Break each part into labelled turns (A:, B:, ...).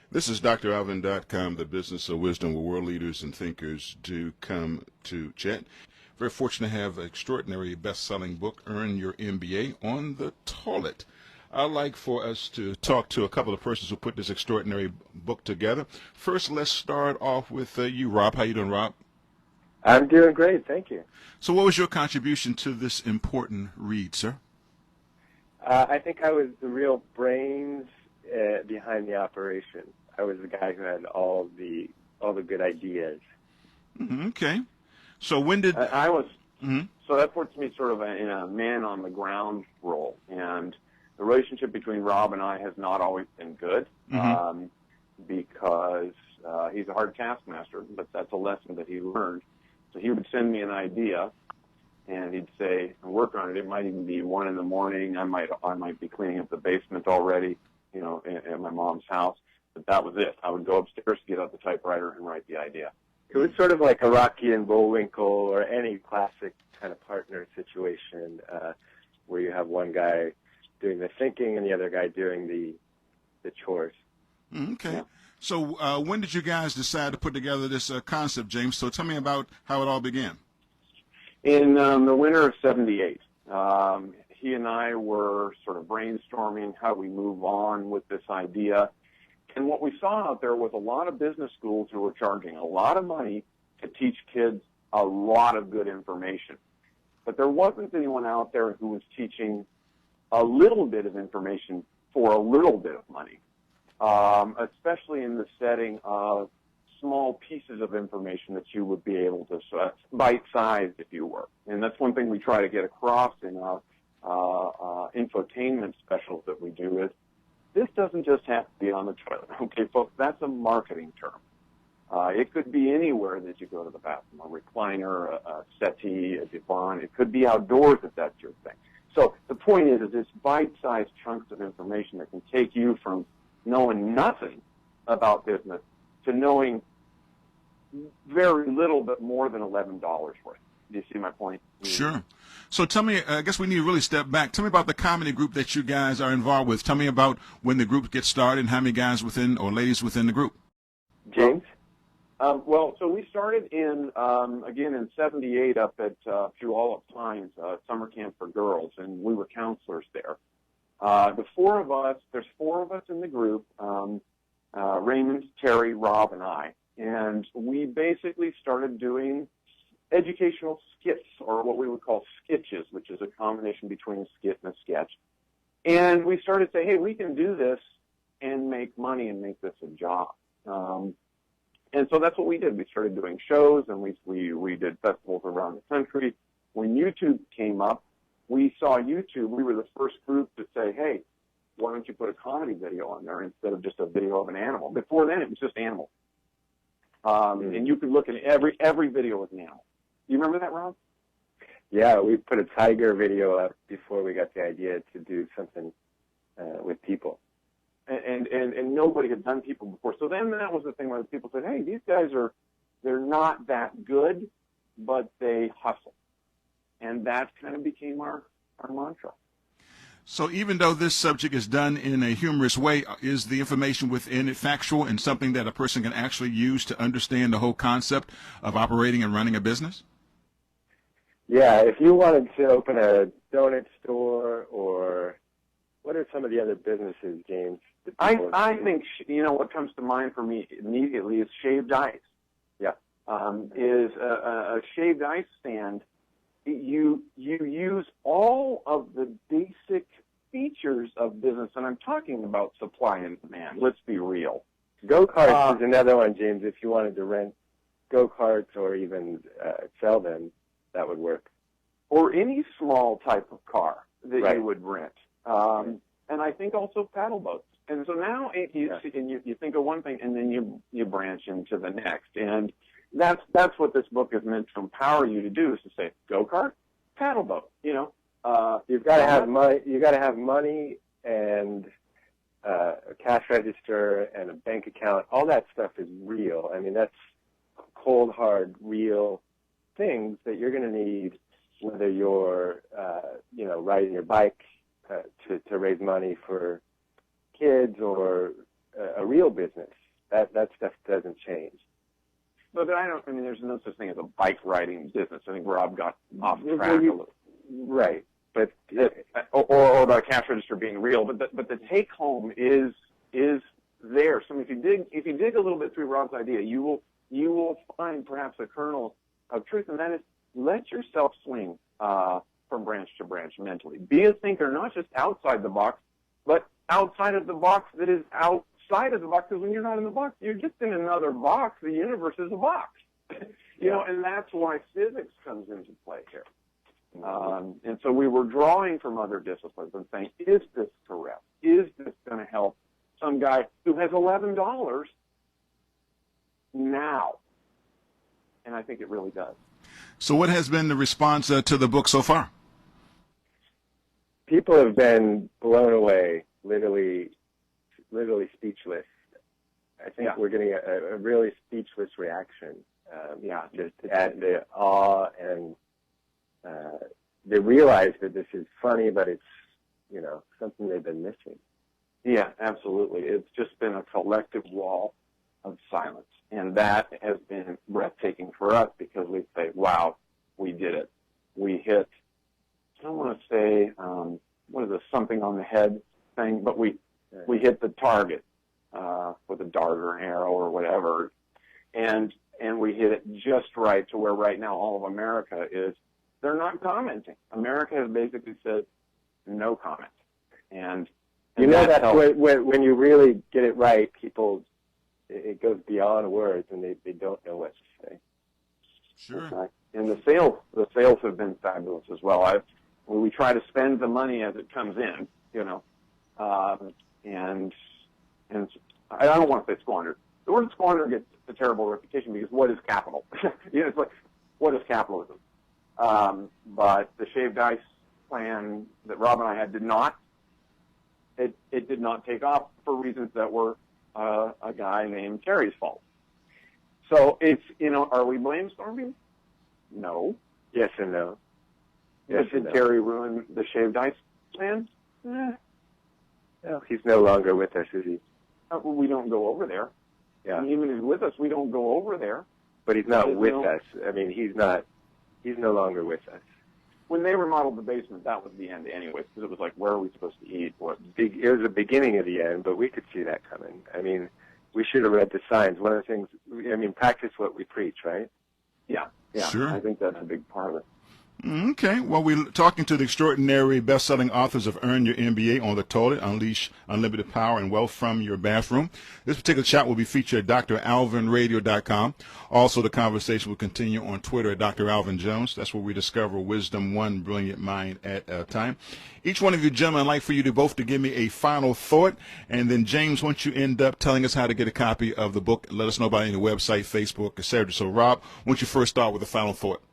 A: This is dralvin.com, the business of wisdom where world leaders and thinkers do come to chat. Very fortunate to have an extraordinary best-selling book, Earn Your MBA, on the toilet. I'd like for us to talk to a couple of persons who put this extraordinary book together. First, let's start off with you, Rob. How you doing, Rob?
B: I'm doing great, thank you.
A: So what was your contribution to this important read, sir?
B: I think I was the real brains behind the operation. I was the guy who had all the good ideas.
A: Okay. So when did
C: I was
A: Mhm.
C: so that puts me sort of in a man on the ground role, and the relationship between Rob and I has not always been good because he's a hard taskmaster, but that's a lesson that he learned. So he would send me an idea, and he'd say, "Work on it." It might even be 1 a.m. I might be cleaning up the basement already, at my mom's house. But that was it. I would go upstairs, get out the typewriter, and write the idea.
B: It was sort of like a Rocky and Bullwinkle or any classic kind of partner situation where you have one guy doing the thinking and the other guy doing the chores.
A: Okay.
C: Yeah.
A: So when did you guys decide to put together this concept, James? So tell me about how it all began.
C: In the winter of '78, he and I were sort of brainstorming how we move on with this idea. And what we saw out there was a lot of business schools who were charging a lot of money to teach kids a lot of good information. But there wasn't anyone out there who was teaching a little bit of information for a little bit of money, especially in the setting of small pieces of information that you would be able to bite-sized, if you were. And that's one thing we try to get across in our infotainment specials that we do is this doesn't just have to be on the toilet. Okay, folks, that's a marketing term. It could be anywhere that you go to the bathroom, a recliner, a settee, a divan. It could be outdoors if that's your thing. So the point is it's bite-sized chunks of information that can take you from knowing nothing about business to knowing very little but more than $11 worth. Do you see my point?
A: Sure. So tell me, I guess we need to really step back. Tell me about the comedy group that you guys are involved with. Tell me about when the group gets started and how many guys within or ladies within the group.
B: James?
C: So we started again in '78 up at through all of Pines summer camp for girls, and we were counselors there. There's 4 of us in the group, Raymond, Terry, Rob, and I. And we basically started doing educational skits, or what we would call sketches, which is a combination between a skit and a sketch. And we started saying, hey, we can do this and make money and make this a job. And so that's what we did. We started doing shows, and we did festivals around the country. When YouTube came up, we saw YouTube. We were the first group to say, hey, why don't you put a comedy video on there instead of just a video of an animal? Before then, it was just animals. And you could look at every video with an animal. You remember that, Rob?
B: Yeah, we put a tiger video up before we got the idea to do something with people.
C: And nobody had done people before. So then that was the thing where people said, hey, these guys they're not that good, but they hustle. And that kind of became our mantra.
A: So even though this subject is done in a humorous way, is the information within it factual and something that a person can actually use to understand the whole concept of operating and running a business?
B: Yeah, if you wanted to open a donut store, or what are some of the other businesses, James?
C: I think, what comes to mind for me immediately is shaved ice.
B: Yeah.
C: Is a shaved ice stand. You use all of the basic features of business, and I'm talking about supply and demand. Let's be real.
B: Go-karts is another one, James. If you wanted to rent go-karts or even sell them, that would work.
C: Or any small type of car that
B: Right.
C: you would rent. And I think also paddle boats. And so now you think of one thing, and then you branch into the next. And that's what this book is meant to empower you to do, is to say, go-kart, paddle boat,
B: You've got to have money. You got to have money and a cash register and a bank account. All that stuff is real. I mean, that's cold, hard, real things that you're going to need, whether you're, riding your bike to raise money for kids, or a real business. That stuff doesn't change.
C: But there's no such thing as a bike riding business. I think Rob got off track a little.
B: Right. But
C: or about a cash register being real, but the take home is there. So if you dig a little bit through Rob's idea, you will find perhaps a kernel of truth, and that is let yourself swing from branch to branch mentally. Be a thinker, not just outside the box, but outside of the box that is outside of the box. Because when you're not in the box, you're just in another box. The universe is a box, and that's why physics comes into play here. And so we were drawing from other disciplines and saying, is this correct? Is this going to help some guy who has $11 now? And I think it really does.
A: So what has been the response to the book so far?
B: People have been blown away, literally speechless. I think we're getting a really speechless reaction. Just at the awe, and they realize that this is funny, but it's something they've been missing.
C: Yeah, absolutely. It's just been a collective wall of silence, and that has been breathtaking for us because we say, "Wow, we did it. We hit." I don't want to say what is this, something on the head thing, but we hit the target with a dart or an arrow or whatever, and we hit it just right to where right now all of America is. They're not commenting. America has basically said no comment, and
B: that's when you really get it right, people, it goes beyond words, and they don't know what to say.
A: Sure.
C: Okay. And the sales have been fabulous as well. We try to spend the money as it comes in, and I don't want to say squandered. The word squander gets a terrible reputation because what is capital? It's like, what is capitalism? But the shaved ice plan that Rob and I had did not. It did not take off for reasons that were a guy named Terry's fault. So it's, are we blamestorming? No.
B: Yes and no. Yes
C: Did Terry ruin the shaved ice plan?
B: Well, he's no longer with us, is he?
C: We don't go over there.
B: Yeah.
C: And even if he's with us, we don't go over there.
B: But he's not with us. I mean, he's no longer with us.
C: When they remodeled the basement, that was the end anyway, because it was like, where are we supposed to eat?
B: It was the beginning of the end, but we could see that coming. I mean, we should have read the signs. One of the things, practice what we preach, right?
C: Yeah.
A: Sure.
C: I think that's a big part of it.
A: Okay. Well, we're talking to the extraordinary best-selling authors of Earn Your MBA, On the Toilet, Unleash Unlimited Power and Wealth from Your Bathroom. This particular chat will be featured at dralvinradio.com. Also, the conversation will continue on Twitter at Dr. Alvin Jones. That's where we discover wisdom, one brilliant mind at a time. Each one of you gentlemen, I'd like for you to both to give me a final thought. And then, James, once you end up telling us how to get a copy of the book, let us know about it on the website, Facebook, etc. So, Rob, why don't you first start with a final thought?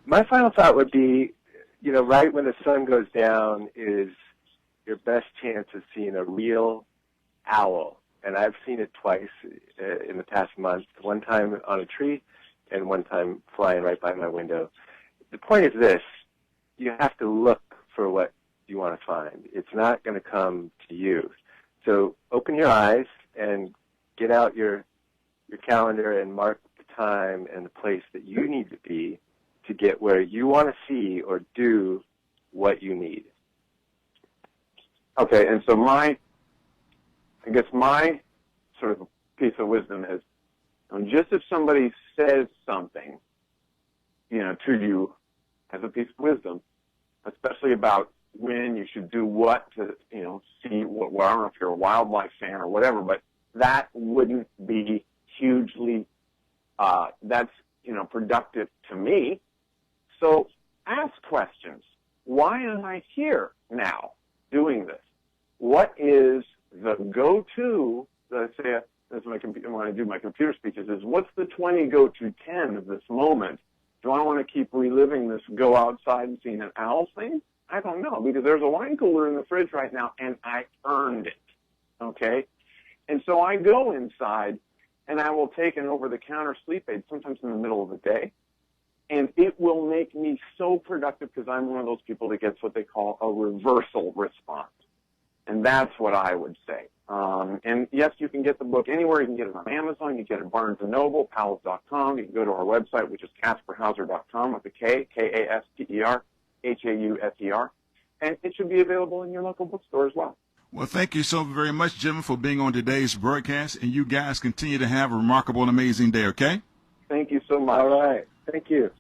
B: My final thought would be, right when the sun goes down is your best chance of seeing a real owl. And I've seen it twice in the past month, one time on a tree and one time flying right by my window. The point is this: you have to look for what you want to find. It's not going to come to you. So open your eyes and get out your calendar and mark the time and the place that you need to be to get where you want to see or do what you need.
C: Okay, and so my sort of piece of wisdom is, just if somebody says something, to you as a piece of wisdom, especially about when you should do what to, see what, well, I don't know if you're a wildlife fan or whatever, but that wouldn't be hugely, that's, productive to me. So ask questions. Why am I here now doing this? What is the go-to, let's say, when I do my computer speeches, is what's the 20 go-to 10 of this moment? Do I want to keep reliving this go outside and seeing an owl thing? I don't know, because there's a wine cooler in the fridge right now, and I earned it, okay? And so I go inside, and I will take an over-the-counter sleep aid, sometimes in the middle of the day, and it will make me so productive because I'm one of those people that gets what they call a reversal response. And that's what I would say. And yes, you can get the book anywhere. You can get it on Amazon. You can get it at Barnes & Noble, Powell's.com. You can go to our website, which is KasperHauser.com with a K, Kasper, Hauser. And it should be available in your local bookstore as well.
A: Well, thank you so very much, Jim, for being on today's broadcast. And you guys continue to have a remarkable and amazing day, okay?
C: Thank you so much.
B: All right. Thank you.